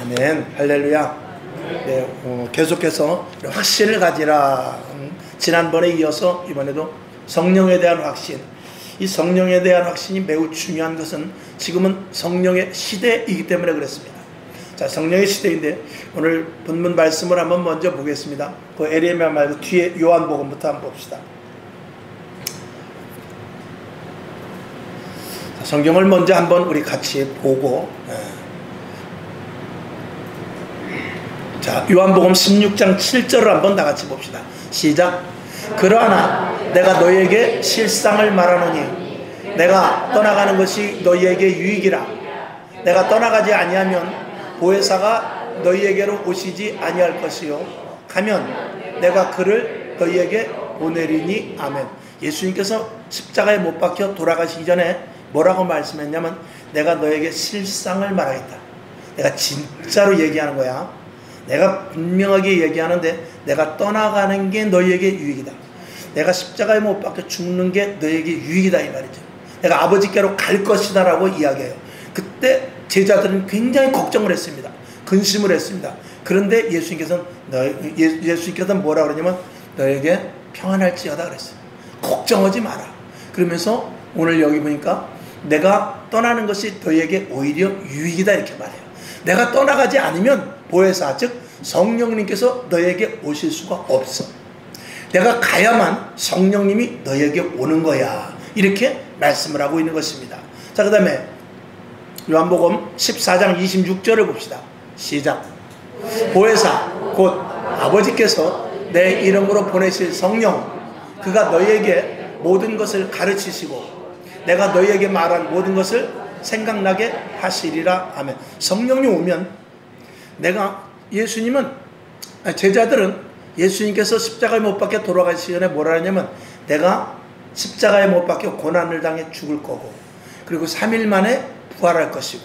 아멘. 할렐루야. 네, 계속해서 확신을 가지라. 지난번에 이어서 이번에도 성령에 대한 확신. 이 성령에 대한 확신이 매우 중요한 것은 지금은 성령의 시대이기 때문에 그렇습니다. 자, 성령의 시대인데 오늘 본문 말씀을 한번 먼저 보겠습니다. 그 에레미야 말고 뒤에 요한복음부터 한번 봅시다. 자, 성경을 먼저 한번 우리 같이 보고, 자, 요한복음 16장 7절을 한번 다 같이 봅시다. 시작. 그러나 내가 너희에게 실상을 말하노니 내가 떠나가는 것이 너희에게 유익이라. 내가 떠나가지 아니하면 보혜사가 너희에게로 오시지 아니할 것이요 가면 내가 그를 너희에게 보내리니. 아멘. 예수님께서 십자가에 못 박혀 돌아가시기 전에 뭐라고 말씀했냐면 내가 너에게 실상을 말하겠다. 내가 진짜로 얘기하는 거야. 내가 분명하게 얘기하는데 내가 떠나가는 게 너희에게 유익이다. 내가 십자가에 못 박혀 죽는 게 너희에게 유익이다 이 말이죠. 내가 아버지께로 갈 것이다 라고 이야기해요. 그때 제자들은 굉장히 걱정을 했습니다. 근심을 했습니다. 그런데 예수님께서는 뭐라 그러냐면 너에게 평안할지어다 그랬어요. 걱정하지 마라. 그러면서 오늘 여기 보니까 내가 떠나는 것이 너희에게 오히려 유익이다 이렇게 말해요. 내가 떠나가지 않으면 보혜사 즉 성령님께서 너에게 오실 수가 없어. 내가 가야만 성령님이 너에게 오는 거야. 이렇게 말씀을 하고 있는 것입니다. 자, 그 다음에 요한복음 14장 26절을 봅시다. 시작. 보혜사 곧 아버지께서 내 이름으로 보내실 성령 그가 너희에게 모든 것을 가르치시고 내가 너희에게 말한 모든 것을 생각나게 하시리라. 아멘. 성령님 오면 제자들은 예수님께서 십자가에 못 박혀 돌아가시기 전에 뭐라 하냐면 내가 십자가에 못 박혀 고난을 당해 죽을 거고 그리고 3일 만에 부활할 것이고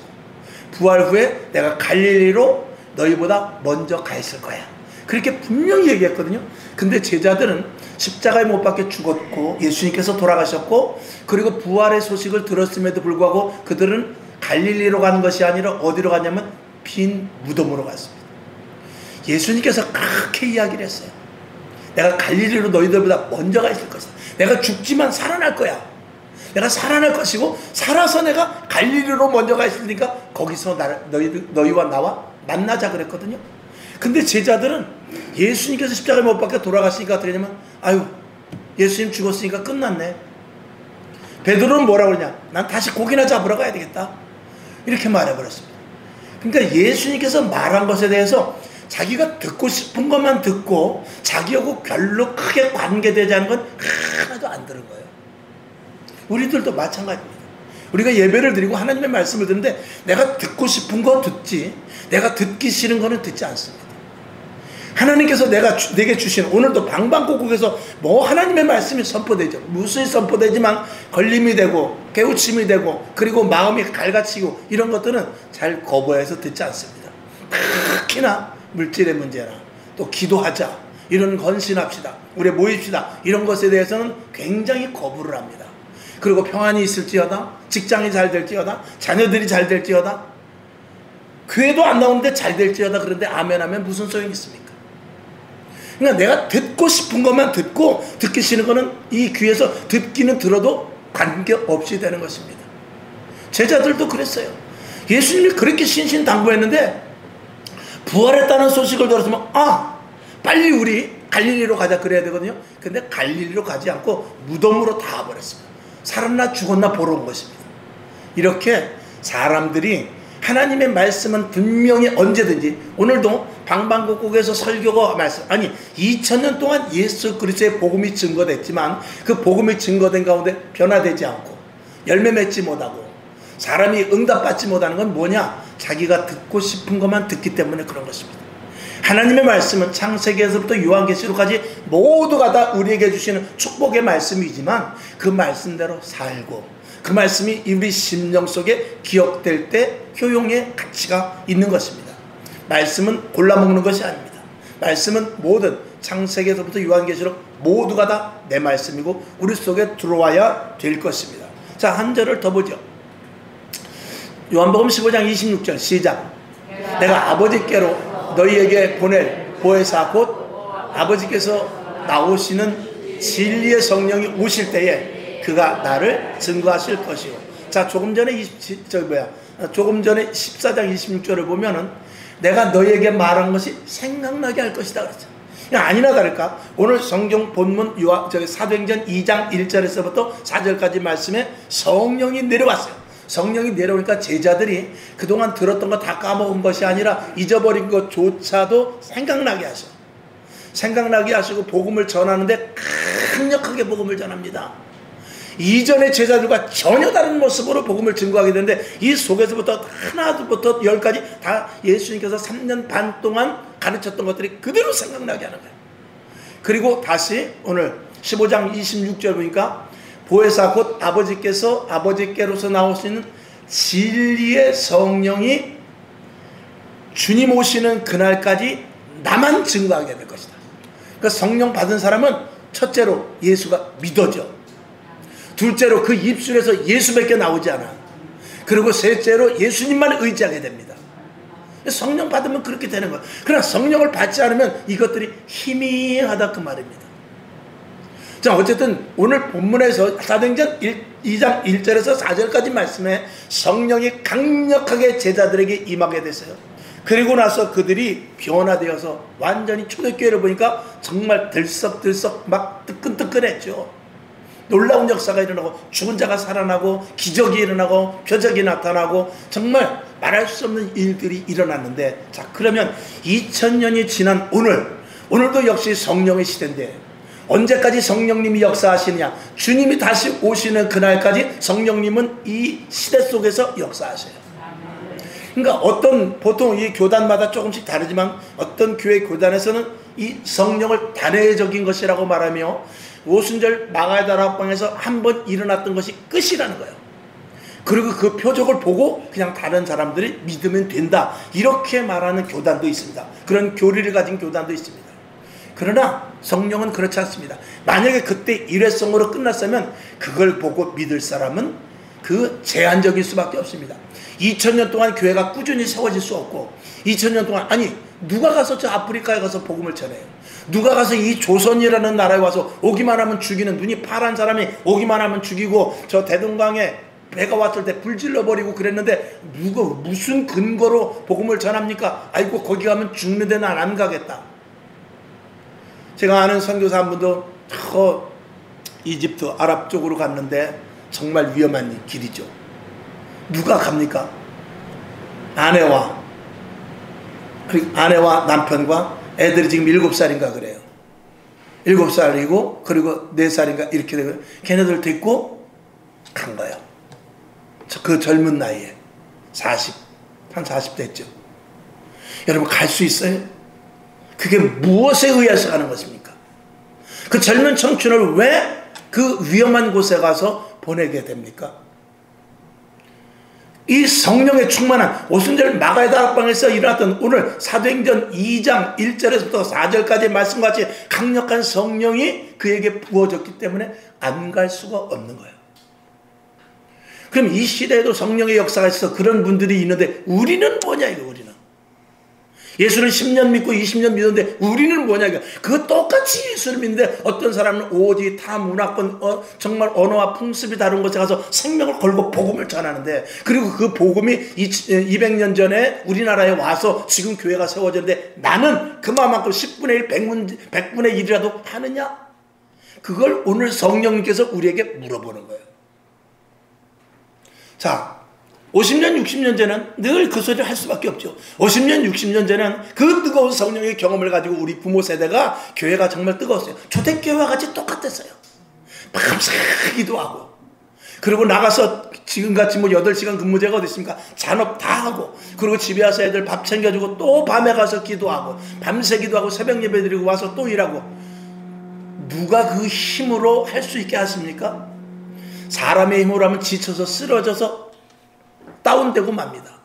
부활 후에 내가 갈릴리로 너희보다 먼저 가 있을 거야. 그렇게 분명히 얘기했거든요. 근데 제자들은 십자가에 못 박혀 죽었고 예수님께서 돌아가셨고 그리고 부활의 소식을 들었음에도 불구하고 그들은 갈릴리로 가는 것이 아니라 어디로 갔냐면 빈 무덤으로 갔습니다. 예수님께서 그렇게 이야기를 했어요. 내가 갈릴리로 너희들보다 먼저 가 있을 것이다. 내가 죽지만 살아날 거야. 내가 살아날 것이고 살아서 내가 갈릴리로 먼저 가 있으니까 거기서 너희와 나와 만나자 그랬거든요. 근데 제자들은 예수님께서 십자가에 못 박혀 돌아가시니까 어떻게 하냐면 아유 예수님 죽었으니까 끝났네. 베드로는 뭐라고 그러냐. 난 다시 고기나 잡으러 가야 되겠다. 이렇게 말해버렸습니다. 그러니까 예수님께서 말한 것에 대해서 자기가 듣고 싶은 것만 듣고 자기하고 별로 크게 관계되지 않은 건 하나도 안 들은 거예요. 우리들도 마찬가지입니다. 우리가 예배를 드리고 하나님의 말씀을 듣는데 내가 듣고 싶은 거 듣지 내가 듣기 싫은 거는 듣지 않습니다. 하나님께서 내게 주신 오늘도 방방곡곡에서 하나님의 말씀이 선포되죠. 무수히 선포되지만 걸림이 되고 깨우침이 되고 그리고 마음이 갈가치고 이런 것들은 잘 거부해서 듣지 않습니다. 특히나 물질의 문제나 또 기도하자 이런 헌신합시다 우리 모입시다 이런 것에 대해서는 굉장히 거부를 합니다. 그리고 평안이 있을지어다 직장이 잘 될지어다 자녀들이 잘 될지어다 교회도 안 나오는데 잘 될지어다 그런데 아멘 하면 무슨 소용이 있습니까? 그러니까 내가 듣고 싶은 것만 듣고 듣기 싫은 거는 이 귀에서 듣기는 들어도 관계없이 되는 것입니다. 제자들도 그랬어요. 예수님이 그렇게 신신당부했는데 부활했다는 소식을 들었으면 빨리 우리 갈릴리로 가자 그래야 되거든요. 근데 갈릴리로 가지 않고 무덤으로 다 와버렸습니다. 살았나 죽었나 보러 온 것입니다. 이렇게 사람들이 하나님의 말씀은 분명히 언제든지 오늘도 방방곡곡에서 설교가 말씀 2000년 동안 예수 그리스도의 복음이 증거됐지만 그 복음이 증거된 가운데 변화되지 않고 열매 맺지 못하고 사람이 응답받지 못하는 건 뭐냐? 자기가 듣고 싶은 것만 듣기 때문에 그런 것입니다. 하나님의 말씀은 창세기에서부터 요한계시록까지 모두가 다 우리에게 주시는 축복의 말씀이지만 그 말씀대로 살고 그 말씀이 우리 심령 속에 기억될 때 효용의 가치가 있는 것입니다. 말씀은 골라먹는 것이 아닙니다. 말씀은 모든 창세기에서부터 요한계시록 모두가 다 내 말씀이고 우리 속에 들어와야 될 것입니다. 자, 한 절을 더 보죠. 요한복음 15장 26절 시작. 내가 아버지께로 너희에게 보낼 보혜사 곧 아버지께서 나오시는 진리의 성령이 오실 때에 그가 나를 증거하실 것이요. 자, 조금 전에 14장 26절을 보면은 내가 너희에게 말한 것이 생각나게 할 것이다 그랬죠. 아니나 다를까 오늘 성경 본문 사도행전 2장 1절에서부터 4절까지 말씀에 성령이 내려왔어요. 성령이 내려오니까 제자들이 그동안 들었던 거 다 까먹은 것이 아니라 잊어버린 것조차도 생각나게 하셔. 생각나게 하시고 복음을 전하는데 강력하게 복음을 전합니다. 이전의 제자들과 전혀 다른 모습으로 복음을 증거하게 되는데 이 속에서부터 하나부터 열까지 다 예수님께서 3년 반 동안 가르쳤던 것들이 그대로 생각나게 하는 거예요. 그리고 다시 오늘 15장 26절 보니까 보혜사 곧 아버지께로서 나오시는 진리의 성령이 주님 오시는 그날까지 나만 증거하게 될 것이다. 그러니까 성령 받은 사람은 첫째로 예수가 믿어져. 둘째로 그 입술에서 예수밖에 나오지 않아. 그리고 셋째로 예수님만 의지하게 됩니다. 성령 받으면 그렇게 되는 거예요. 그러나 성령을 받지 않으면 이것들이 희미하다 그 말입니다. 자, 어쨌든 오늘 본문에서 사도행전 2장 1절에서 4절까지 말씀에 성령이 강력하게 제자들에게 임하게 됐어요. 그리고 나서 그들이 변화되어서 완전히 초대교회를 보니까 정말 들썩들썩 막 뜨끈뜨끈했죠. 놀라운 역사가 일어나고 죽은 자가 살아나고 기적이 일어나고 표적이 나타나고 정말 말할 수 없는 일들이 일어났는데, 자, 그러면 2000년이 지난 오늘도 역시 성령의 시대인데 언제까지 성령님이 역사하시느냐? 주님이 다시 오시는 그날까지 성령님은 이 시대 속에서 역사하셔요. 그러니까 보통 이 교단마다 조금씩 다르지만 어떤 교회 교단에서는 이 성령을 단회적인 것이라고 말하며 오순절 마가다락방에서 한번 일어났던 것이 끝이라는 거예요. 그리고 그 표적을 보고 그냥 다른 사람들이 믿으면 된다, 이렇게 말하는 교단도 있습니다. 그런 교리를 가진 교단도 있습니다. 그러나 성령은 그렇지 않습니다. 만약에 그때 일회성으로 끝났으면 그걸 보고 믿을 사람은 그 제한적일 수밖에 없습니다. 2000년 동안 교회가 꾸준히 세워질 수 없고, 2000년 동안, 아니 누가 가서 저 아프리카에 가서 복음을 전해요? 누가 가서 이 조선이라는 나라에 와서 오기만 하면 죽이는, 눈이 파란 사람이 오기만 하면 죽이고 저 대동강에 배가 왔을 때 불질러버리고 그랬는데 무슨 근거로 복음을 전합니까? 아이고 거기 가면 죽는데 난 안 가겠다. 제가 아는 선교사 한 분도 저 이집트 아랍 쪽으로 갔는데 정말 위험한 길이죠. 누가 갑니까? 아내와 남편과 애들이 지금 7살인가 그래요. 7살이고 그리고 4살인가 이렇게 되고 걔네들 데리고 간 거예요. 그 젊은 나이에 한 40 됐죠. 여러분 갈 수 있어요? 그게 무엇에 의해서 가는 것입니까? 그 젊은 청춘을 왜 그 위험한 곳에 가서 보내게 됩니까? 이 성령에 충만한 오순절 마가의 다락방에서 일어났던 오늘 사도행전 2장 1절에서부터 4절까지의 말씀과 같이 강력한 성령이 그에게 부어졌기 때문에 안 갈 수가 없는 거예요. 그럼 이 시대에도 성령의 역사가 있어서 그런 분들이 있는데 우리는 뭐냐 이거. 우리는 예수를 10년 믿고 20년 믿었는데 우리는 뭐냐 이거. 그거 똑같이 예수를 믿는데 어떤 사람은 오직 타 문화권 정말 언어와 풍습이 다른 곳에 가서 생명을 걸고 복음을 전하는데, 그리고 그 복음이 200년 전에 우리나라에 와서 지금 교회가 세워졌는데 나는 그만큼 10분의 1 100분의 1이라도 하느냐? 그걸 오늘 성령님께서 우리에게 물어보는 거예요. 자, 50년 60년 전에는 늘 그 소리를 할 수밖에 없죠. 50년 60년 전에는 그 뜨거운 성령의 경험을 가지고 우리 부모 세대가 교회가 정말 뜨거웠어요. 초대교회와 같이 똑같았어요. 밤새 기도하고, 그리고 나가서 지금같이 8시간 근무제가 어디 있습니까? 잔업 다 하고, 그리고 집에 와서 애들 밥 챙겨주고 또 밤에 가서 기도하고 밤새 기도하고 새벽 예배 드리고 와서 또 일하고. 누가 그 힘으로 할 수 있게 하십니까? 사람의 힘으로 하면 지쳐서 쓰러져서 다운되고 맙니다.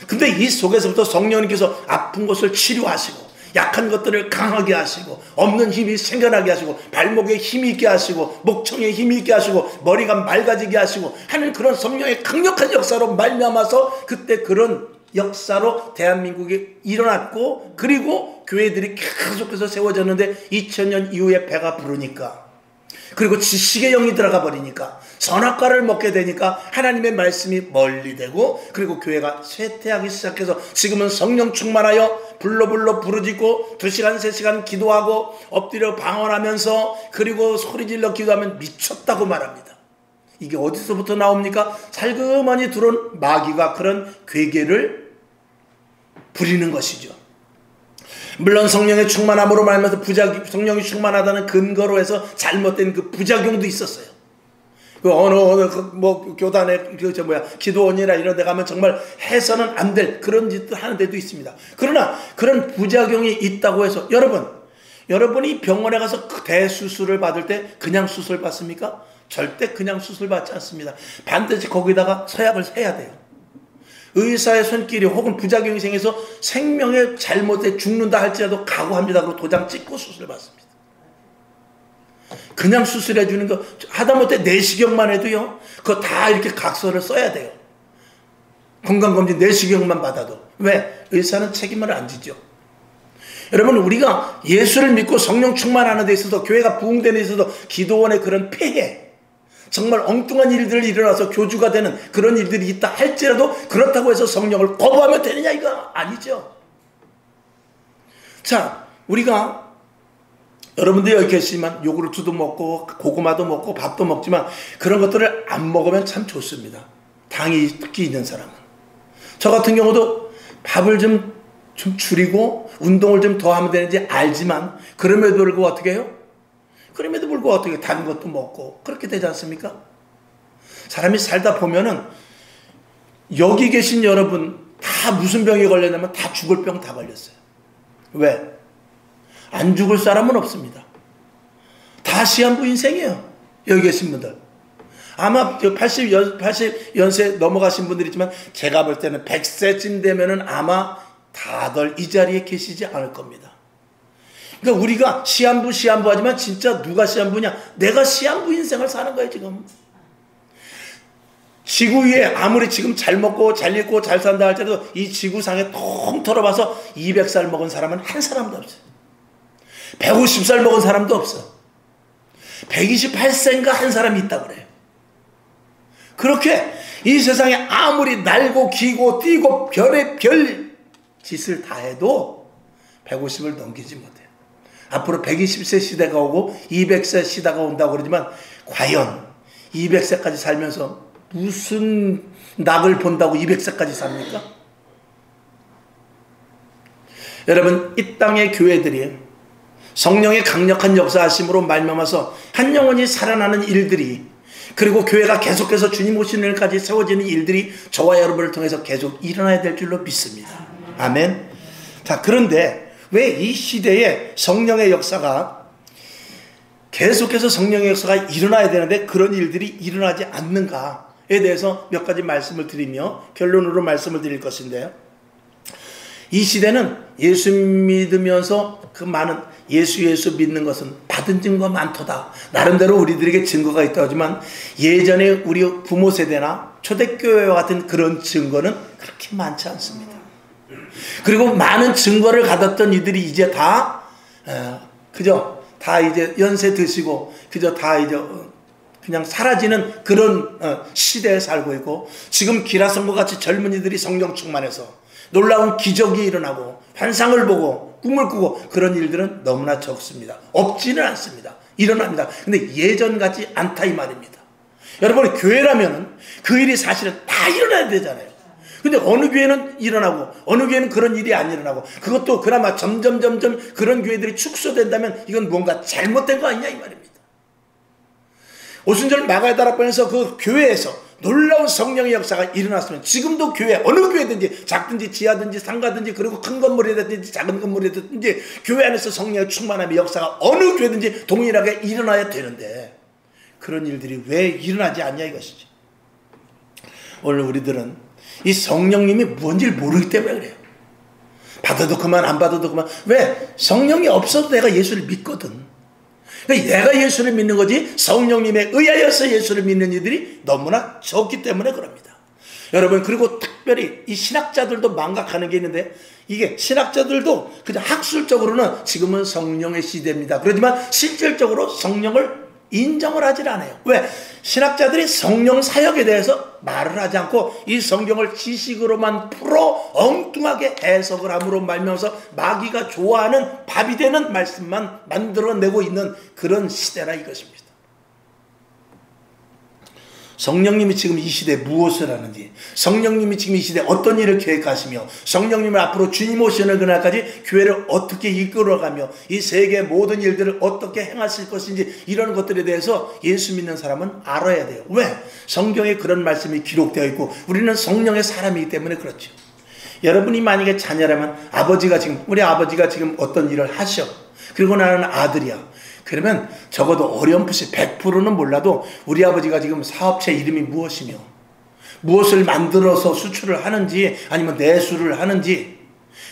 근데 이 속에서부터 성령님께서 아픈 것을 치료하시고 약한 것들을 강하게 하시고 없는 힘이 생겨나게 하시고 발목에 힘이 있게 하시고 목청에 힘이 있게 하시고 머리가 맑아지게 하시고 하는 그런 성령의 강력한 역사로 말미암아서 그때 그런 역사로 대한민국이 일어났고, 그리고 교회들이 계속해서 세워졌는데 2000년 이후에 배가 부르니까, 그리고 지식의 영이 들어가 버리니까, 선악과를 먹게 되니까 하나님의 말씀이 멀리 되고, 그리고 교회가 쇠퇴하기 시작해서 지금은 성령 충만하여 불러 부르짖고 2시간 3시간 기도하고 엎드려 방언하면서 그리고 소리질러 기도하면 미쳤다고 말합니다. 이게 어디서부터 나옵니까? 살그머니 들어온 마귀가 그런 괴계를 부리는 것이죠. 물론 성령의 충만함으로 말하면서 성령이 충만하다는 근거로 해서 잘못된 그 부작용도 있었어요. 그 어느 교단에 기도원이나 이런 데 가면 정말 해서는 안 될 그런 짓도 하는 데도 있습니다. 그러나 그런 부작용이 있다고 해서 여러분이 병원에 가서 대수술을 받을 때 그냥 수술 받습니까? 절대 그냥 수술 받지 않습니다. 반드시 거기다가 서약을 해야 돼요. 의사의 손길이 혹은 부작용이 생겨서 생명에 잘못해 죽는다 할지라도 각오합니다. 그리고 도장 찍고 수술을 받습니다. 그냥 수술해 주는 거 하다못해 내시경만 해도요, 그거 다 이렇게 각서를 써야 돼요. 건강검진 내시경만 받아도. 왜? 의사는 책임을 안 지죠. 여러분, 우리가 예수를 믿고 성령 충만하는 데 있어서, 교회가 부흥되는 데 있어서 기도원의 그런 폐해, 정말 엉뚱한 일들이 일어나서 교주가 되는 그런 일들이 있다 할지라도 그렇다고 해서 성령을 거부하면 되느냐? 이거 아니죠. 자, 우리가 여러분들이 여기 계시지만 요구르트도 먹고 고구마도 먹고 밥도 먹지만 그런 것들을 안 먹으면 참 좋습니다. 당이 특히 있는 사람은. 저 같은 경우도 밥을 좀 줄이고 운동을 좀 더 하면 되는지 알지만, 그럼에도 불구하고 어떻게 해요? 그럼에도 불구하고 어떻게 단 것도 먹고 그렇게 되지 않습니까? 사람이 살다 보면은 여기 계신 여러분 다 무슨 병이 걸렸냐면 다 죽을 병 다 걸렸어요. 왜? 안 죽을 사람은 없습니다. 다 시한부 인생이에요. 여기 계신 분들. 아마 80연세 넘어가신 분들이 있지만 제가 볼 때는 100세쯤 되면은 아마 다들 이 자리에 계시지 않을 겁니다. 그러니까 우리가 시한부 하지만 진짜 누가 시한부냐? 내가 시한부 인생을 사는 거예요, 지금. 지구 위에 아무리 지금 잘 먹고 잘 입고 잘 산다 할지라도 이 지구상에 통틀어 봐서 200살 먹은 사람은 한 사람도 없어요. 150살 먹은 사람도 없어. 128세인가 한 사람이 있다고 그래요. 그렇게 이 세상에 아무리 날고 기고 뛰고 별의 짓을 다 해도 150을 넘기지 못해요. 앞으로 120세 시대가 오고 200세 시대가 온다고 그러지만 과연 200세까지 살면서 무슨 낙을 본다고 200세까지 삽니까? 여러분, 이 땅의 교회들이 성령의 강력한 역사하심으로 말미암아서 한 영혼이 살아나는 일들이, 그리고 교회가 계속해서 주님 오시는 날까지 세워지는 일들이 저와 여러분을 통해서 계속 일어나야 될 줄로 믿습니다. 아멘. 자, 그런데 왜 이 시대에 성령의 역사가 계속해서 성령의 역사가 일어나야 되는데 그런 일들이 일어나지 않는가에 대해서 몇 가지 말씀을 드리며 결론으로 말씀을 드릴 것인데요. 이 시대는 예수 믿으면서 그 많은 예수 믿는 것은 받은 증거 많도다. 나름대로 우리들에게 증거가 있다고 하지만 예전에 우리 부모 세대나 초대교회와 같은 그런 증거는 그렇게 많지 않습니다. 그리고 많은 증거를 가졌던 이들이 이제 다 이제 연세 드시고 그저 다 이제 그냥 사라지는 그런 시대에 살고 있고, 지금 기라성과 같이 젊은이들이 성령 충만해서 놀라운 기적이 일어나고 환상을 보고 꿈을 꾸고 그런 일들은 너무나 적습니다. 없지는 않습니다. 일어납니다. 근데 예전 같지 않다 이 말입니다. 여러분, 교회라면 그 일이 사실은 다 일어나야 되잖아요. 근데 어느 교회는 일어나고 어느 교회는 그런 일이 안 일어나고, 그것도 그나마 점점 그런 교회들이 축소된다면 이건 뭔가 잘못된 거 아니냐 이 말입니다. 오순절 마가다락방에서 그 교회에서 놀라운 성령의 역사가 일어났으면 지금도 교회, 어느 교회든지 작든지 지하든지 상가든지 그리고 큰 건물이든지 작은 건물이든지 교회 안에서 성령의 충만함의 역사가 어느 교회든지 동일하게 일어나야 되는데 그런 일들이 왜 일어나지 않냐 이것이죠. 오늘 우리들은 이 성령님이 뭔지를 모르기 때문에 그래요. 받아도 그만 안 받아도 그만. 왜? 성령이 없어도 내가 예수를 믿거든. 내가 예수를 믿는 거지 성령님에 의하여서 예수를 믿는 이들이 너무나 적기 때문에 그럽니다. 여러분, 그리고 특별히 이 신학자들도 망각하는 게 있는데, 이게 신학자들도 그냥 학술적으로는 지금은 성령의 시대입니다. 그렇지만 실질적으로 성령을 인정을 하질 않아요. 왜? 신학자들이 성령 사역에 대해서 말을 하지 않고 이 성경을 지식으로만 풀어 엉뚱하게 해석을 함으로 말미암아서 마귀가 좋아하는 밥이 되는 말씀만 만들어내고 있는 그런 시대라 이것입니다. 성령님이 지금 이 시대에 무엇을 하는지, 성령님이 지금 이 시대에 어떤 일을 계획하시며, 성령님을 앞으로 주님 오시는 그날까지 교회를 어떻게 이끌어가며 이 세계의 모든 일들을 어떻게 행하실 것인지, 이런 것들에 대해서 예수 믿는 사람은 알아야 돼요. 왜? 성경에 그런 말씀이 기록되어 있고 우리는 성령의 사람이기 때문에 그렇죠. 여러분이 만약에 자녀라면 우리 아버지가 지금 어떤 일을 하셔. 그리고 나는 아들이야. 그러면 적어도 어렴풋이 100%는 몰라도 우리 아버지가 지금 사업체 이름이 무엇이며 무엇을 만들어서 수출을 하는지 아니면 내수를 하는지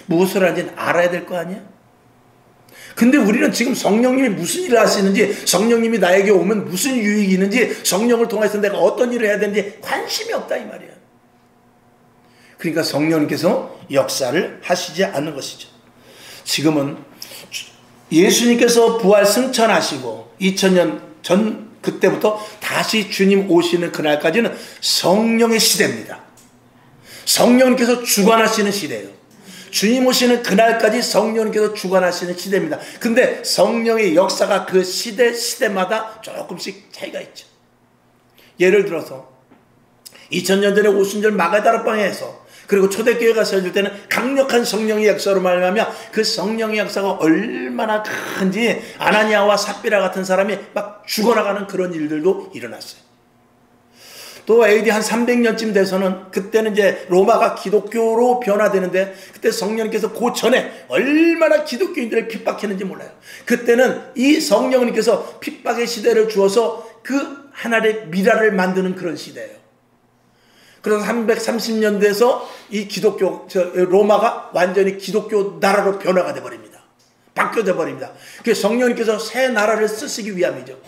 무엇을 하는지는 알아야 될 거 아니야? 근데 우리는 지금 성령님이 무슨 일을 하시는지, 성령님이 나에게 오면 무슨 유익이 있는지, 성령을 통해서 내가 어떤 일을 해야 되는지 관심이 없다 이 말이야. 그러니까 성령님께서 역사를 하시지 않는 것이죠. 지금은 예수님께서 부활 승천하시고 2000년 전 그때부터 다시 주님 오시는 그날까지는 성령의 시대입니다. 성령님께서 주관하시는 시대예요. 주님 오시는 그날까지 성령님께서 주관하시는 시대입니다. 근데 성령의 역사가 그 시대마다 조금씩 차이가 있죠. 예를 들어서 2000년 전에 오순절 마가다락방에서 그리고 초대교회가 세워질 때는 강력한 성령의 역사로 말하면 그 성령의 역사가 얼마나 큰지 아나니아와 삽비라 같은 사람이 막 죽어나가는 그런 일들도 일어났어요. 또 AD 한 300년쯤 돼서는 그때는 이제 로마가 기독교로 변화되는데 그때 성령님께서 그 전에 얼마나 기독교인들을 핍박했는지 몰라요. 그때는 이 성령님께서 핍박의 시대를 주어서 그 하나의 미라를 만드는 그런 시대예요. 그래서 330년 돼서 이 로마가 완전히 기독교 나라로 변화가 돼버립니다. 바뀌어져 버립니다. 그래서 성령님께서 새 나라를 쓰시기 위함이죠.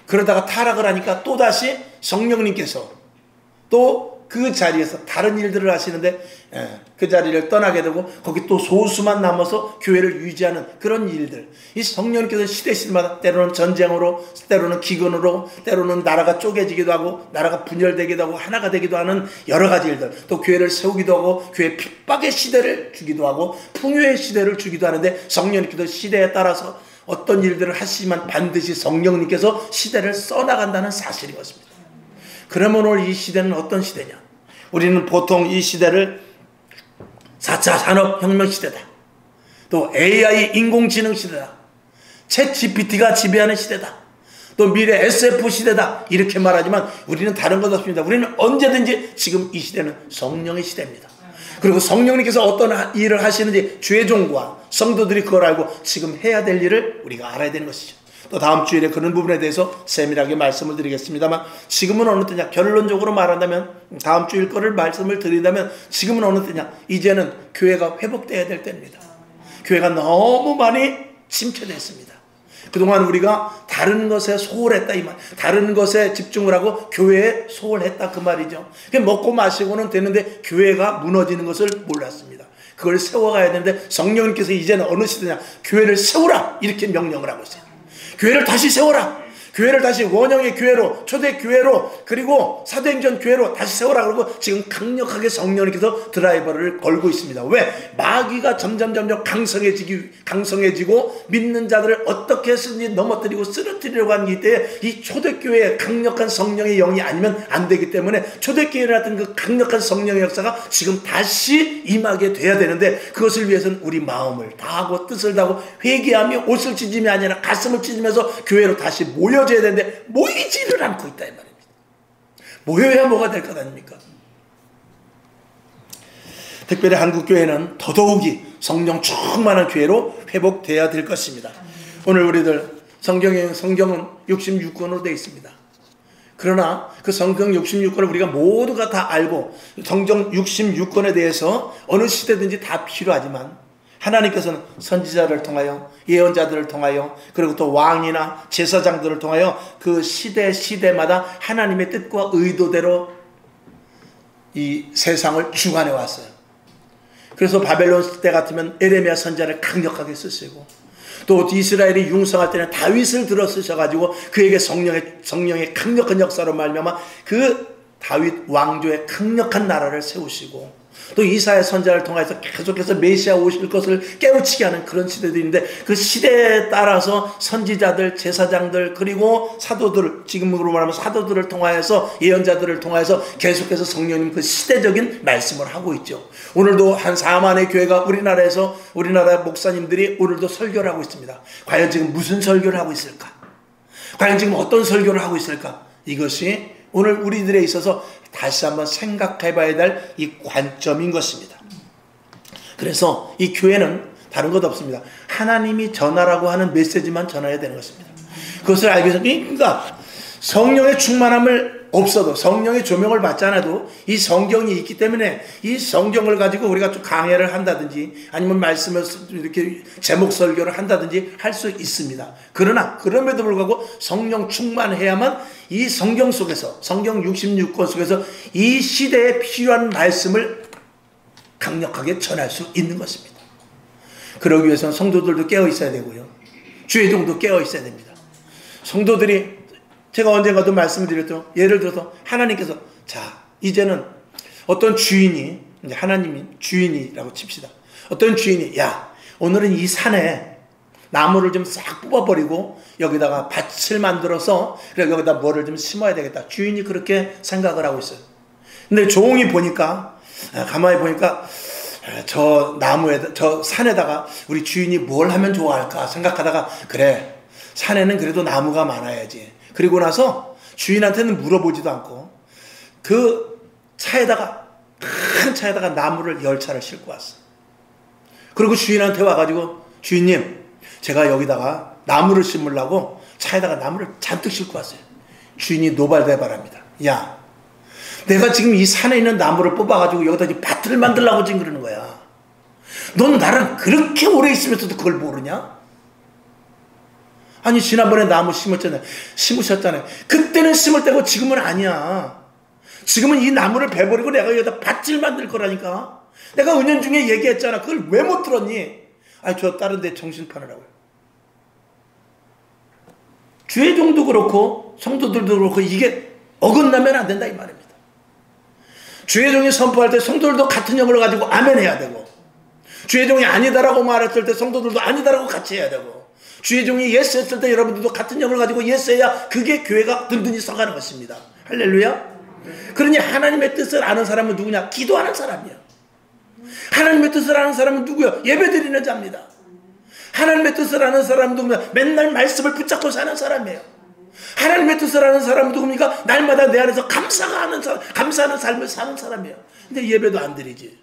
그러다가 타락을 하니까 또다시 성령님께서 또 그 자리에서 다른 일들을 하시는데 그 자리를 떠나게 되고 거기 또 소수만 남아서 교회를 유지하는 그런 일들. 이 성령님께서 시대마다 때로는 전쟁으로, 때로는 기근으로, 때로는 나라가 쪼개지기도 하고 나라가 분열되기도 하고 하나가 되기도 하는 여러 가지 일들, 또 교회를 세우기도 하고 교회 핍박의 시대를 주기도 하고 풍요의 시대를 주기도 하는데 성령님께서 시대에 따라서 어떤 일들을 하시지만 반드시 성령님께서 시대를 써나간다는 사실인 것입니다. 그러면 오늘 이 시대는 어떤 시대냐? 우리는 보통 이 시대를 4차 산업혁명 시대다. 또 AI 인공지능 시대다. 챗 GPT가 지배하는 시대다. 또 미래 SF 시대다. 이렇게 말하지만 우리는 다른 것 없습니다. 우리는 언제든지 지금 이 시대는 성령의 시대입니다. 그리고 성령님께서 어떤 일을 하시는지 주의 종과 성도들이 그걸 알고 지금 해야 될 일을 우리가 알아야 되는 것이죠. 또 다음 주일에 그런 부분에 대해서 세밀하게 말씀을 드리겠습니다만 지금은 어느 때냐, 결론적으로 말한다면 다음 주일 거를 말씀을 드린다면 지금은 어느 때냐, 이제는 교회가 회복되어야 될 때입니다. 교회가 너무 많이 침체됐습니다. 그동안 우리가 다른 것에 소홀했다 이 말, 다른 것에 집중을 하고 교회에 소홀했다 그 말이죠. 먹고 마시고는 되는데 교회가 무너지는 것을 몰랐습니다. 그걸 세워가야 되는데 성령님께서 이제는 어느 시대냐, 교회를 세우라 이렇게 명령을 하고 있어요. 교회를 다시 세워라. 교회를 다시 원형의 교회로, 초대교회로, 그리고 사도행전 교회로 다시 세워라. 그러고 지금 강력하게 성령님께서 드라이버를 걸고 있습니다. 왜? 마귀가 점점 강성해지고 믿는 자들을 어떻게 해서든지 넘어뜨리고 쓰러뜨리려고 하는 이때에 이 초대교회의 강력한 성령의 영이 아니면 안 되기 때문에 초대교회 같은 그 강력한 성령의 역사가 지금 다시 임하게 돼야 되는데 그것을 위해서는 우리 마음을 다하고 뜻을 다하고 회개하며 옷을 찢으며 아니라 가슴을 찢으면서 교회로 다시 모여져야 되는데 모이지를 않고 있다 이 말입니다. 모여야 뭐가 될 것 아닙니까? 특별히 한국교회는 더더욱이 성령 충만한 교회로 회복되어야 될 것입니다. 오늘 우리들 성경은 66권으로 되어 있습니다. 그러나 그 성경 66권을 우리가 모두가 다 알고 성경 66권에 대해서 어느 시대든지 다 필요하지만 하나님께서는 선지자를 통하여 예언자들을 통하여 그리고 또 왕이나 제사장들을 통하여 그 시대마다 하나님의 뜻과 의도대로 이 세상을 주관해 왔어요. 그래서 바벨론 때 같으면 에레미야 선지자를 강력하게 쓰시고, 또 이스라엘이 융성할 때는 다윗을 들어 쓰셔가지고 그에게 성령의 강력한 역사로 말미암아 그 다윗 왕조의 강력한 나라를 세우시고, 또 이사야 선지자를 통해서 계속해서 메시아 오실 것을 깨우치게 하는 그런 시대도 있는데, 그 시대에 따라서 선지자들, 제사장들, 그리고 사도들, 지금으로 말하면 사도들을 통하여서, 예언자들을 통하여서 계속해서 성령님 그 시대적인 말씀을 하고 있죠. 오늘도 한 4만의 교회가 우리나라에서, 우리나라 목사님들이 오늘도 설교를 하고 있습니다. 과연 지금 무슨 설교를 하고 있을까? 과연 지금 어떤 설교를 하고 있을까? 이것이 오늘 우리들에 있어서 다시 한번 생각해 봐야 될 이 관점인 것입니다. 그래서 이 교회는 다른 것 없습니다. 하나님이 전하라고 하는 메시지만 전해야 되는 것입니다. 그것을 알기 위해서, 그러니까 성령의 충만함을 없어도, 성령의 조명을 받지 않아도 이 성경이 있기 때문에 이 성경을 가지고 우리가 좀 강해를 한다든지 아니면 말씀을 이렇게 제목 설교를 한다든지 할 수 있습니다. 그러나 그럼에도 불구하고 성령 충만해야만 이 성경 속에서, 성경 66권 속에서 이 시대에 필요한 말씀을 강력하게 전할 수 있는 것입니다. 그러기 위해서는 성도들도 깨어 있어야 되고요, 주의종도 깨어 있어야 됩니다. 성도들이, 제가 언젠가도 말씀을 드렸죠. 예를 들어서 하나님께서, 자, 이제는 어떤 주인이, 이제 하나님이 주인이라고 칩시다. 어떤 주인이, 야, 오늘은 이 산에 나무를 좀 싹 뽑아버리고 여기다가 밭을 만들어서 그래 여기다 뭐를 좀 심어야 되겠다. 주인이 그렇게 생각을 하고 있어요. 근데 종이 보니까, 가만히 보니까 저 나무에, 저 산에다가 우리 주인이 뭘 하면 좋아할까 생각하다가, 그래, 산에는 그래도 나무가 많아야지. 그리고 나서 주인한테는 물어보지도 않고 그 차에다가, 큰 차에다가 나무를 10차를 싣고 왔어. 그리고 주인한테 와가지고, 주인님, 제가 여기다가 나무를 심으려고 차에다가 나무를 잔뜩 싣고 왔어요. 주인이 노발대발합니다. 야, 내가 지금 이 산에 있는 나무를 뽑아가지고 여기다 밭을 만들려고 지금 그러는 거야. 넌 나랑 그렇게 오래 있으면서도 그걸 모르냐? 아니, 지난번에 나무 심으셨잖아요. 그때는 심을 때고 지금은 아니야. 지금은 이 나무를 베버리고 내가 여기다 밭을 만들 거라니까. 내가 은연중에 얘기했잖아. 그걸 왜 못 들었니? 아니, 저 다른 데 정신 파느라고요. 주의종도 그렇고 성도들도 그렇고 이게 어긋나면 안 된다 이 말입니다. 주의종이 선포할 때 성도들도 같은 영을 가지고 아멘 해야 되고, 주의종이 아니다라고 말했을 때 성도들도 아니다라고 같이 해야 되고, 주의종이 예스 했을 때 여러분들도 같은 영을 가지고 예스 해야 그게 교회가 든든히 서가는 것입니다. 할렐루야. 그러니 하나님의 뜻을 아는 사람은 누구냐? 기도하는 사람이야. 하나님의 뜻을 아는 사람은 누구야? 예배드리는 자입니다. 하나님의 뜻을 아는 사람은 누구냐? 맨날 말씀을 붙잡고 사는 사람이에요. 하나님의 뜻을 아는 사람은 누굽니까? 날마다 내 안에서 감사하는 삶을 사는 사람이에요. 근데 예배도 안 드리지,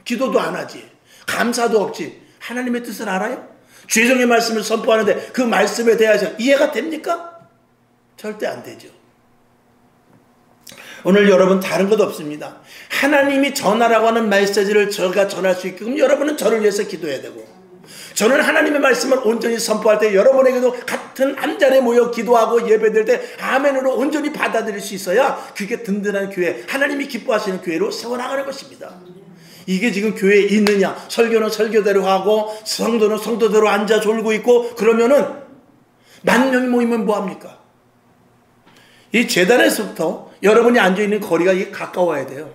기도도 안 하지, 감사도 없지. 하나님의 뜻을 알아요? 주의종의 말씀을 선포하는데 그 말씀에 대해서 이해가 됩니까? 절대 안 되죠. 오늘 여러분 다른 것 없습니다. 하나님이 전하라고 하는 메시지를 저가 전할 수 있게끔 여러분은 저를 위해서 기도해야 되고, 저는 하나님의 말씀을 온전히 선포할 때 여러분에게도 같은 한 자리에 모여 기도하고 예배드릴 때 아멘으로 온전히 받아들일 수 있어야 그게 든든한 교회, 하나님이 기뻐하시는 교회로 세워나가는 것입니다. 이게 지금 교회에 있느냐? 설교는 설교대로 하고 성도는 성도대로 앉아 졸고 있고, 그러면은 10,000명이 모이면 뭐합니까? 이 재단에서부터 여러분이 앉아있는 거리가 이게 가까워야 돼요.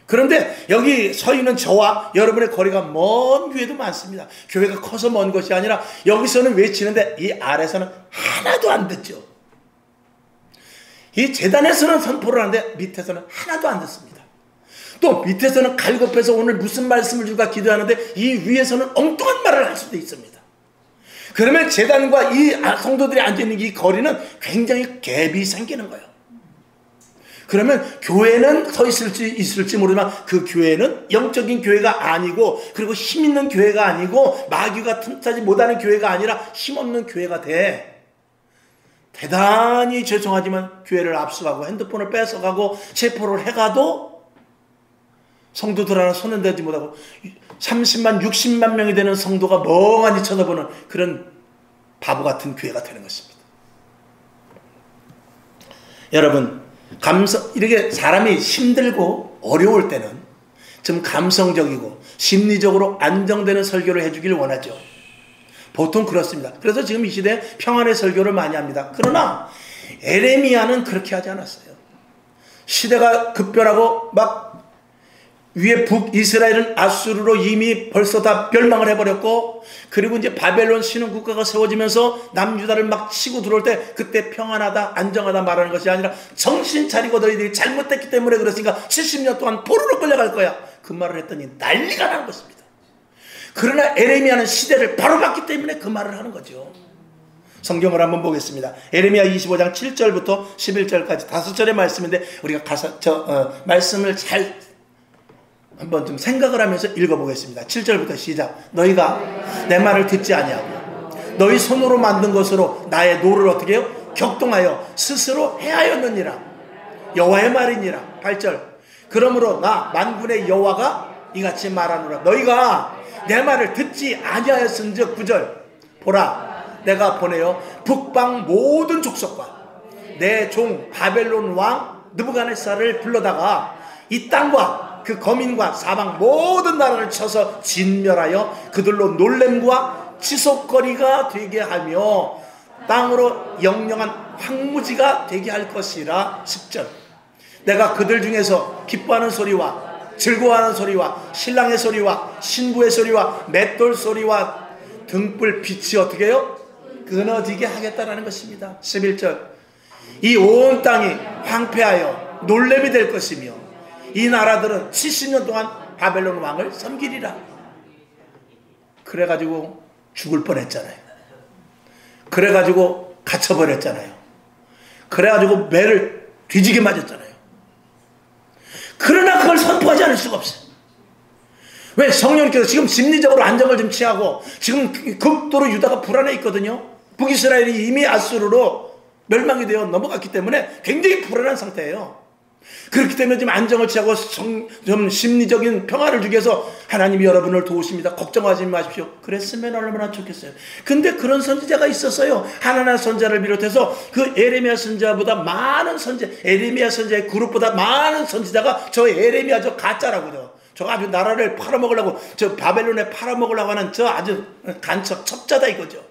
그런데 여기 서 있는 저와 여러분의 거리가 먼 교회도 많습니다. 교회가 커서 먼 것이 아니라 여기서는 외치는데 이 아래서는 하나도 안 듣죠. 이 재단에서는 선포를 하는데 밑에서는 하나도 안 듣습니다. 또 밑에서는 갈급해서 오늘 무슨 말씀을 줄까 기도하는데 이 위에서는 엉뚱한 말을 할 수도 있습니다. 그러면 재단과 이 성도들이 앉아있는 이 거리는 굉장히 갭이 생기는 거예요. 그러면 교회는 서 있을지 모르지만 그 교회는 영적인 교회가 아니고, 그리고 힘 있는 교회가 아니고, 마귀가 틈타지 못하는 교회가 아니라 힘없는 교회가 돼. 대단히 죄송하지만 교회를 압수하고 핸드폰을 뺏어가고 체포를 해가도 성도들 하나 손은 대지 못하고 30만 60만 명이 되는 성도가 멍하니 쳐다보는 그런 바보 같은 교회가 되는 것입니다. 여러분, 이렇게 사람이 힘들고 어려울 때는 좀 감성적이고 심리적으로 안정되는 설교를 해주길 원하죠. 보통 그렇습니다. 그래서 지금 이 시대에 평안의 설교를 많이 합니다. 그러나 에레미야는 그렇게 하지 않았어요. 시대가 급변하고 막 위에 북이스라엘은 아수르로 이미 벌써 다 멸망을 해버렸고, 그리고 이제 바벨론 신흥 국가가 세워지면서 남유다를 막 치고 들어올 때 그때 평안하다 안정하다 말하는 것이 아니라 정신 차리고 너희들이 잘못됐기 때문에 그랬으니까 70년 동안 포로로 끌려갈 거야, 그 말을 했더니 난리가 난 것입니다. 그러나 에레미야는 시대를 바로 봤기 때문에 그 말을 하는 거죠. 성경을 한번 보겠습니다. 에레미야 25장 7절부터 11절까지 5절의 말씀인데 우리가 말씀을 잘 한번 좀 생각을 하면서 읽어보겠습니다. 7절부터 시작. 너희가 내 말을 듣지 아니하고 너희 손으로 만든 것으로 나의 노를 어떻게 해요? 격동하여 스스로 해하였느니라. 여호와의 말이니라. 8절. 그러므로 나 만군의 여호와가 이같이 말하노라. 너희가 내 말을 듣지 아니하였은즉 9절. 보라, 내가 보내어 북방 모든 족속과 내 종 바벨론 왕 느부갓네살을 불러다가 이 땅과 그 거민과 사방 모든 나라를 쳐서 진멸하여 그들로 놀램과 지속거리가 되게 하며 땅으로 영영한 황무지가 되게 할 것이라. 10절. 내가 그들 중에서 기뻐하는 소리와 즐거워하는 소리와 신랑의 소리와 신부의 소리와 맷돌 소리와 등불 빛이 어떻게 해요? 끊어지게 하겠다라는 것입니다. 11절. 이 온 땅이 황폐하여 놀램이 될 것이며 이 나라들은 70년 동안 바벨론 왕을 섬기리라. 그래가지고 죽을 뻔했잖아요. 그래가지고 갇혀버렸잖아요. 그래가지고 매를 뒤지게 맞았잖아요. 그러나 그걸 선포하지 않을 수가 없어요. 왜? 성령님께서 지금 심리적으로 안정을 좀 취하고 지금 극도로 유다가 불안해 있거든요. 북이스라엘이 이미 아수르로 멸망이 되어 넘어갔기 때문에 굉장히 불안한 상태예요. 그렇기 때문에 지금 안정을 취하고 좀 심리적인 평화를 주기 위해서 하나님이 여러분을 도우십니다. 걱정하지 마십시오. 그랬으면 얼마나 좋겠어요. 근데 그런 선지자가 있었어요. 하나나 선지자를 비롯해서 그 에레미야 선지자보다 많은 에레미야 선지자의 그룹보다 많은 선지자가 저 에레미야 저 가짜라고요. 저 아주 나라를 팔아먹으려고, 저 바벨론에 팔아먹으려고 하는 저 아주 간첩 첩자다 이거죠.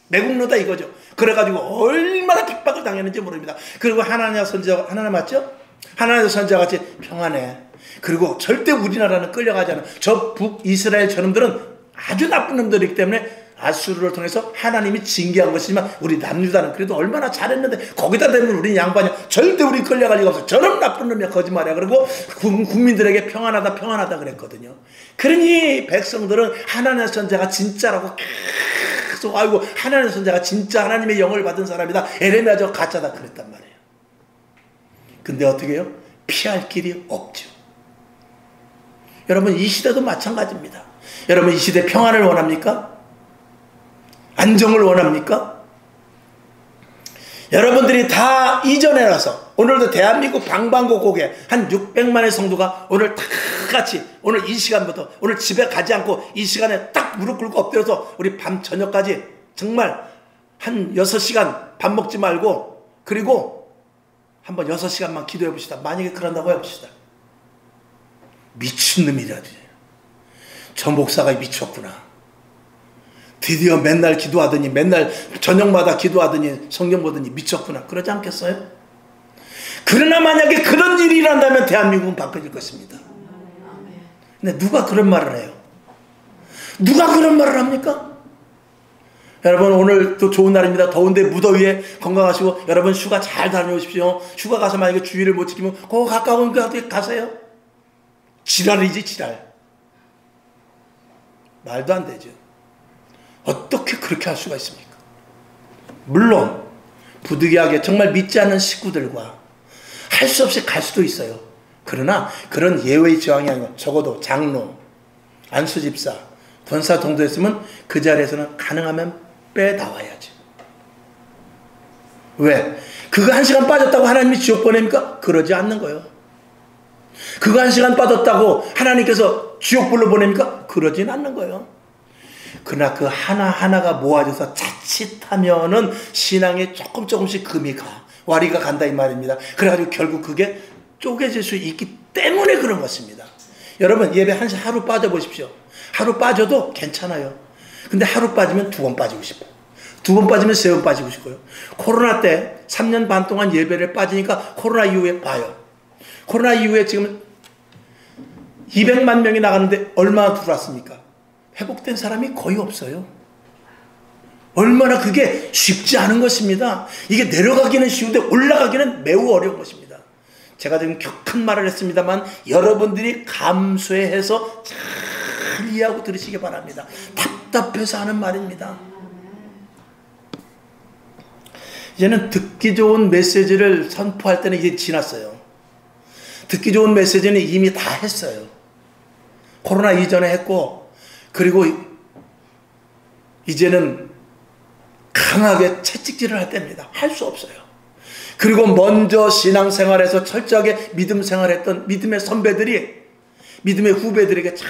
매국노다 이거죠. 그래가지고 얼마나 핍박을 당했는지 모릅니다. 그리고 하나냐 선지자, 하나냐 맞죠? 하나님 선지자 같이 평안해. 그리고 절대 우리나라는 끌려가지 않아. 저 북이스라엘 저놈들은 아주 나쁜 놈들이기 때문에 아수르를 통해서 하나님이 징계한 것이지만 우리 남유다는 그래도 얼마나 잘했는데 거기다 대면 우리 양반이야. 절대 우리 끌려갈 리가 없어. 저런 나쁜 놈이야. 거짓말이야. 그리고 국민들에게 평안하다 평안하다 그랬거든요. 그러니 백성들은 하나님 선지자가 진짜라고 계속, 아이고 하나님 선지자가 진짜 하나님의 영을 받은 사람이다. 에레미야 저 가짜다 그랬단 말이에요. 근데 어떻게 해요? 피할 길이 없죠. 여러분 이 시대도 마찬가지입니다. 여러분 이 시대 평안을 원합니까? 안정을 원합니까? 여러분들이 다 이전에 와서 오늘도 대한민국 방방곡곡에 한 600만의 성도가 오늘 다 같이 오늘 이 시간부터 오늘 집에 가지 않고 이 시간에 딱 무릎 꿇고 엎드려서 우리 밤 저녁까지 정말 한 6시간 밥 먹지 말고 그리고 한번 6시간만 기도해 봅시다. 만약에 그런다고 해봅시다. 미친놈이라지. 저 목사가 미쳤구나. 드디어 맨날 기도하더니 맨날 저녁마다 기도하더니 성경 보더니 미쳤구나. 그러지 않겠어요? 그러나 만약에 그런 일이 일어난다면 대한민국은 바뀌어질 것입니다. 근데 누가 그런 말을 해요? 누가 그런 말을 합니까? 여러분 오늘 또 좋은 날입니다. 더운데 무더위에 건강하시고 여러분 휴가 잘 다녀오십시오. 휴가 가서 만약에 주의를 못 지키면 그 가까운 데 가세요. 지랄이지 지랄. 말도 안 되죠. 어떻게 그렇게 할 수가 있습니까? 물론 부득이하게 정말 믿지 않는 식구들과 할 수 없이 갈 수도 있어요. 그러나 그런 예외의 저항이 아니고 적어도 장로, 안수집사, 권사 정도였으면 그 자리에서는 가능하면 빼나와야지. 왜? 그거 1시간 빠졌다고 하나님이 지옥 보냅니까? 그러지 않는 거예요. 그거 1시간 빠졌다고 하나님께서 지옥불로 보냅니까? 그러진 않는 거예요. 그러나 그 하나하나가 모아져서 자칫하면은 신앙에 조금씩 금이 가. 와리가 간다 이 말입니다. 그래가지고 결국 그게 쪼개질 수 있기 때문에 그런 것입니다. 여러분 예배 하루 빠져보십시오. 하루 빠져도 괜찮아요. 근데 하루 빠지면 2번 빠지고 싶어요. 2번 빠지면 3번 빠지고 싶고요. 코로나 때 3년 반 동안 예배를 빠지니까 코로나 이후에 봐요. 코로나 이후에 지금 200만 명이 나가는데 얼마나 들어왔습니까? 회복된 사람이 거의 없어요. 얼마나 그게 쉽지 않은 것입니다. 이게 내려가기는 쉬운데 올라가기는 매우 어려운 것입니다. 제가 지금 격한 말을 했습니다만 여러분들이 감수해서 잘 이해하고 들으시기 바랍니다. 답답해서 하는 말입니다. 이제는 듣기 좋은 메시지를 선포할 때는 이제 지났어요. 듣기 좋은 메시지는 이미 다 했어요. 코로나 이전에 했고, 그리고 이제는 강하게 채찍질을 할 때입니다. 할 수 없어요. 그리고 먼저 신앙생활에서 철저하게 믿음 생활했던 믿음의 선배들이 믿음의 후배들에게 자꾸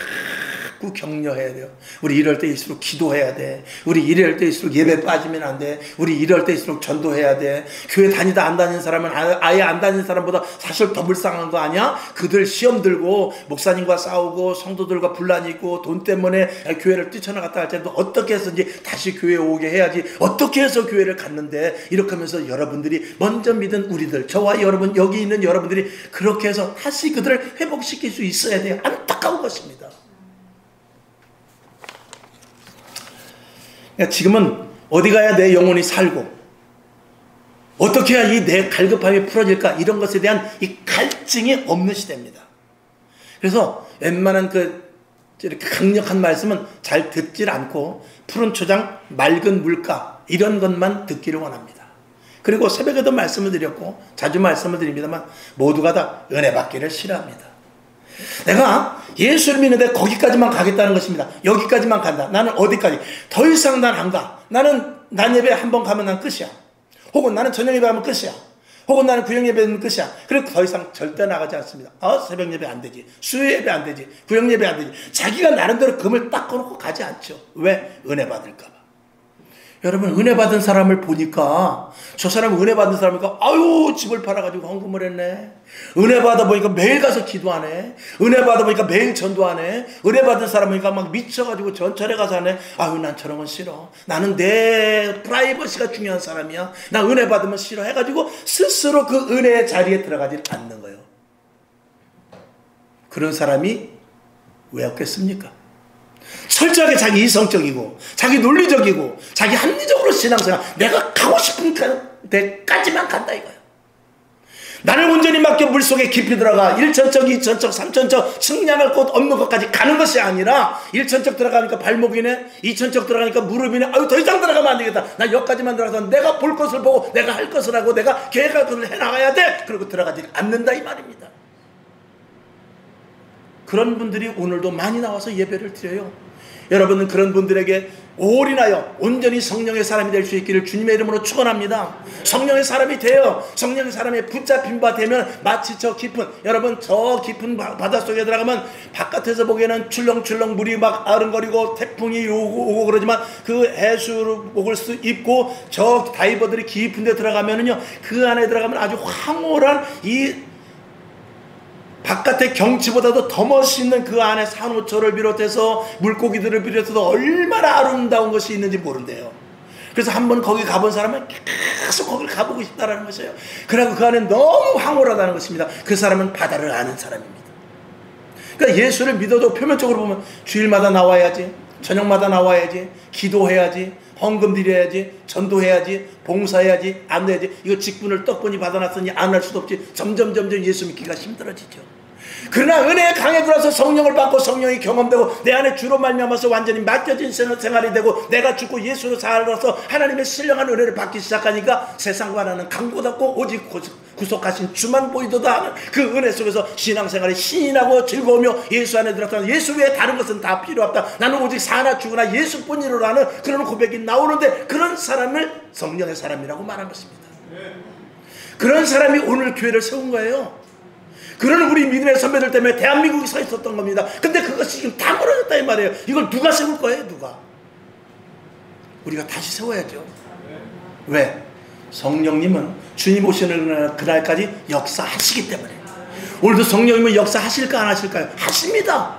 격려해야 돼요. 우리 이럴 때일수록 기도해야 돼. 우리 이럴 때일수록 예배 빠지면 안 돼. 우리 이럴 때일수록 전도해야 돼. 교회 다니다 안 다니는 사람은 아예 안 다니는 사람보다 사실 더 불쌍한 거 아니야? 그들 시험 들고 목사님과 싸우고 성도들과 분란이 있고 돈 때문에 교회를 뛰쳐나갔다 할 때도 어떻게 해서인지 다시 교회에 오게 해야지. 어떻게 해서 교회를 갔는데 이렇게 하면서 여러분들이 먼저 믿은 우리들, 저와 여러분, 여기 있는 여러분들이 그렇게 해서 다시 그들을 회복시킬 수 있어야 돼요. 안타까운 것입니다. 지금은 어디 가야 내 영혼이 살고 어떻게 해야 이 내 갈급함이 풀어질까, 이런 것에 대한 이 갈증이 없는 시대입니다. 그래서 웬만한 이렇게 강력한 말씀은 잘 듣질 않고 푸른 초장, 맑은 물가 이런 것만 듣기를 원합니다. 그리고 새벽에도 말씀을 드렸고 자주 말씀을 드립니다만 모두가 다 은혜 받기를 싫어합니다. 내가 예수를 믿는데 거기까지만 가겠다는 것입니다. 여기까지만 간다. 나는 어디까지? 더 이상 난 안 가. 나는 난 예배 한번 가면 난 끝이야. 혹은 나는 저녁 예배 하면 끝이야. 혹은 나는 구역 예배 하면 끝이야. 그리고 더 이상 절대 나가지 않습니다. 새벽 예배 안 되지. 수요 예배 안 되지. 구역 예배 안 되지. 자기가 나름대로 금을 딱 꺼놓고 가지 않죠. 왜? 은혜 받을까 봐. 여러분 은혜 받은 사람을 보니까 저 사람은 은혜 받은 사람이니까 아유 집을 팔아가지고 헌금을 했네. 은혜 받아 보니까 매일 가서 기도하네. 은혜 받아 보니까 매일 전도하네. 은혜 받은 사람이니까 막 미쳐가지고 전철에 가서 하네. 아유 난 저런 건 싫어. 나는 내 프라이버시가 중요한 사람이야. 나 은혜 받으면 싫어 해가지고 스스로 그 은혜의 자리에 들어가지 않는 거예요. 그런 사람이 왜 없겠습니까? 철저하게 자기 이성적이고 자기 논리적이고 자기 합리적으로 신앙생활, 내가 가고 싶은 데까지만 간다 이거예요. 나를 온전히 맡겨 물속에 깊이 들어가 1천척, 2천척, 3천척 측량할 곳 없는 것까지 가는 것이 아니라 1천척 들어가니까 발목이네, 2천척 들어가니까 무릎이네, 아유 더 이상 들어가면 안 되겠다. 나 여기까지만 들어가서 내가 볼 것을 보고 내가 할 것을 하고 내가 계획할 것을 해나가야 돼. 그리고 들어가지 않는다 이 말입니다. 그런 분들이 오늘도 많이 나와서 예배를 드려요. 여러분은 그런 분들에게 올인하여 온전히 성령의 사람이 될 수 있기를 주님의 이름으로 축원합니다. 성령의 사람이 되어 성령의 사람에 붙잡힌 바 되면 마치 저 깊은, 여러분 저 깊은 바닷속에 들어가면 바깥에서 보기에는 출렁출렁 물이 막 아른거리고 태풍이 오고 그러지만 그 해수욕을 입고 저 다이버들이 깊은 데 들어가면은요, 그 안에 들어가면 아주 황홀한 이 바깥의 경치보다도 더 멋있는 그 안에 산호초를 비롯해서 물고기들을 비롯해서 얼마나 아름다운 것이 있는지 모른대요. 그래서 한번 거기 가본 사람은 계속 거기를 가보고 싶다라는 것이에요. 그리고 그 안에 너무 황홀하다는 것입니다. 그 사람은 바다를 아는 사람입니다. 그러니까 예수를 믿어도 표면적으로 보면 주일마다 나와야지, 저녁마다 나와야지, 기도해야지, 헌금 드려야지, 전도해야지, 봉사해야지, 안내야지, 이거 직분을 떡분이 받아놨으니 안 할 수도 없지. 점점 예수 믿기가 힘들어지죠. 그러나 은혜에 강해 들어서 성령을 받고 성령이 경험되고 내 안에 주로 말미암아서 완전히 맡겨진 생활이 되고 내가 죽고 예수로 살아서 하나님의 신령한 은혜를 받기 시작하니까 세상과 나는 강보답고 오직 구속하신 주만 보이도다 하는 그 은혜 속에서 신앙생활이 신이 나고 즐거우며 예수 안에 들어서 예수 외에 다른 것은 다 필요 없다. 나는 오직 사나 죽으나 예수뿐이로라 하는 그런 고백이 나오는데, 그런 사람을 성령의 사람이라고 말한 것입니다. 그런 사람이 오늘 교회를 세운 거예요. 그런 우리 믿음의 선배들 때문에 대한민국이 서 있었던 겁니다. 근데 그것이 지금 다 무너졌다 이 말이에요. 이걸 누가 세울 거예요? 누가? 우리가 다시 세워야죠. 왜? 성령님은 주님 오시는 그날까지 역사하시기 때문에. 오늘도 성령님은 역사하실까 안 하실까요? 하십니다.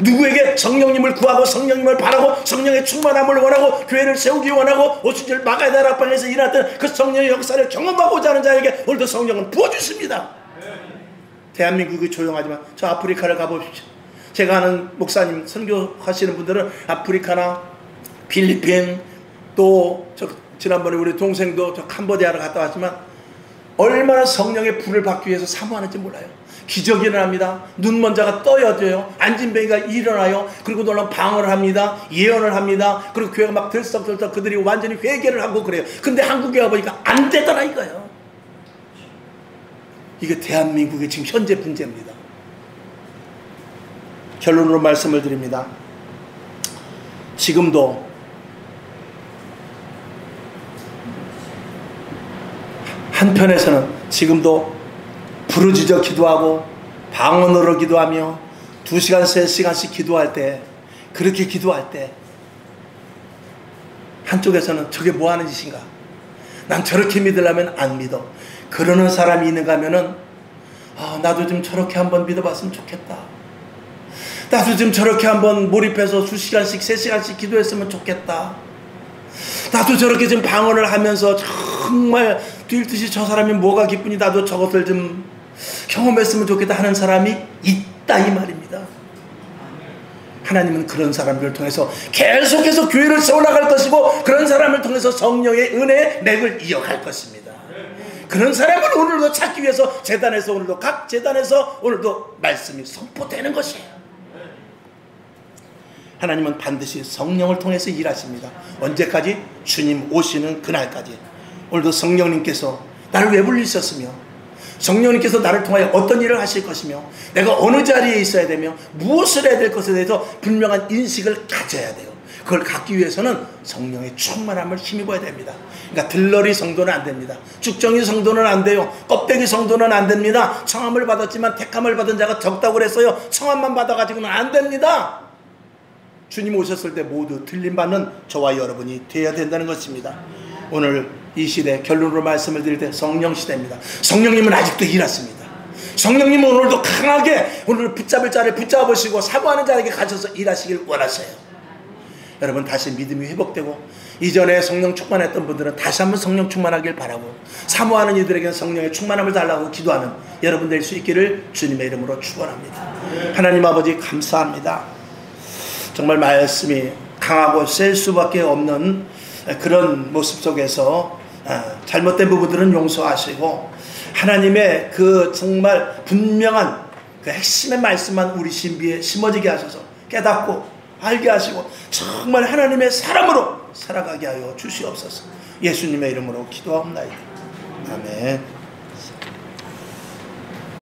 누구에게 성령님을 구하고 성령님을 바라고 성령의 충만함을 원하고 교회를 세우기 원하고 오순절 마가의 다락방에서 일어났던 그 성령의 역사를 경험하고자 하는 자에게 오늘도 성령은 부어주십니다. 대한민국이 조용하지만 저 아프리카를 가보십시오. 제가 아는 목사님 선교하시는 분들은 아프리카나 필리핀 또 지난번에 우리 동생도 저 캄보디아를 갔다 왔지만 얼마나 성령의 불을 받기 위해서 사모하는지 몰라요. 기적이 일어납니다. 눈먼 자가 떠여져요. 안진뱅이가 일어나요. 그리고 놀라운 방언을 합니다. 예언을 합니다. 그리고 교회가 막 들썩들썩 그들이 완전히 회개를 하고 그래요. 근데 한국에 와보니까 안 되더라 이거예요. 이게 대한민국의 지금 현재 문제입니다. 결론으로 말씀을 드립니다. 지금도 한편에서는 지금도 부르짖어 기도하고 방언으로 기도하며 2시간 3시간씩 기도할 때 그렇게 기도할 때 한쪽에서는 저게 뭐하는 짓인가, 난 저렇게 믿으려면 안 믿어, 그러는 사람이 있는가 하면은 나도 좀 저렇게 한번 믿어봤으면 좋겠다, 나도 좀 저렇게 한번 몰입해서 2시간씩 3시간씩 기도했으면 좋겠다, 나도 저렇게 좀 방언을 하면서 정말 뛸듯이 저 사람이 뭐가 기쁘니 나도 저것을 좀 경험했으면 좋겠다 하는 사람이 있다 이 말입니다. 하나님은 그런 사람들을 통해서 계속해서 교회를 세워나갈 것이고 그런 사람을 통해서 성령의 은혜의 맥을 이어갈 것입니다. 그런 사람을 오늘도 찾기 위해서 재단에서 오늘도 각 재단에서 오늘도 말씀이 선포되는 것이에요. 하나님은 반드시 성령을 통해서 일하십니다. 언제까지? 주님 오시는 그날까지. 오늘도 성령님께서 나를 왜 불리셨으며 성령님께서 나를 통하여 어떤 일을 하실 것이며 내가 어느 자리에 있어야 되며 무엇을 해야 될 것에 대해서 분명한 인식을 가져야 돼요. 그걸 갖기 위해서는 성령의 충만함을 힘입어야 됩니다. 그러니까 들러리 성도는 안 됩니다. 쭉정이 성도는 안 돼요. 껍데기 성도는 안 됩니다. 청함을 받았지만 택함을 받은 자가 적다고 그랬어요. 청함만 받아가지고는 안 됩니다. 주님 오셨을 때 모두 틀림받는 저와 여러분이 되어야 된다는 것입니다. 오늘 이 시대 결론으로 말씀을 드릴 때 성령 시대입니다. 성령님은 아직도 일하십니다. 성령님은 오늘도 강하게 오늘 붙잡을 자를 붙잡으시고 사모하는 자에게 가셔서 일하시길 원하세요. 여러분 다시 믿음이 회복되고 이전에 성령 충만했던 분들은 다시 한번 성령 충만하길 바라고 사모하는 이들에게는 성령의 충만함을 달라고 기도하는 여러분 될 수 있기를 주님의 이름으로 축원합니다. 하나님 아버지 감사합니다. 정말 말씀이 강하고 셀 수밖에 없는 그런 모습 속에서 잘못된 부분들은 용서하시고 하나님의 그 정말 분명한 그 핵심의 말씀만 우리 신비에 심어지게 하셔서 깨닫고 알게 하시고 정말 하나님의 사람으로 살아가게 하여 주시옵소서. 예수님의 이름으로 기도하옵나이다. 아멘.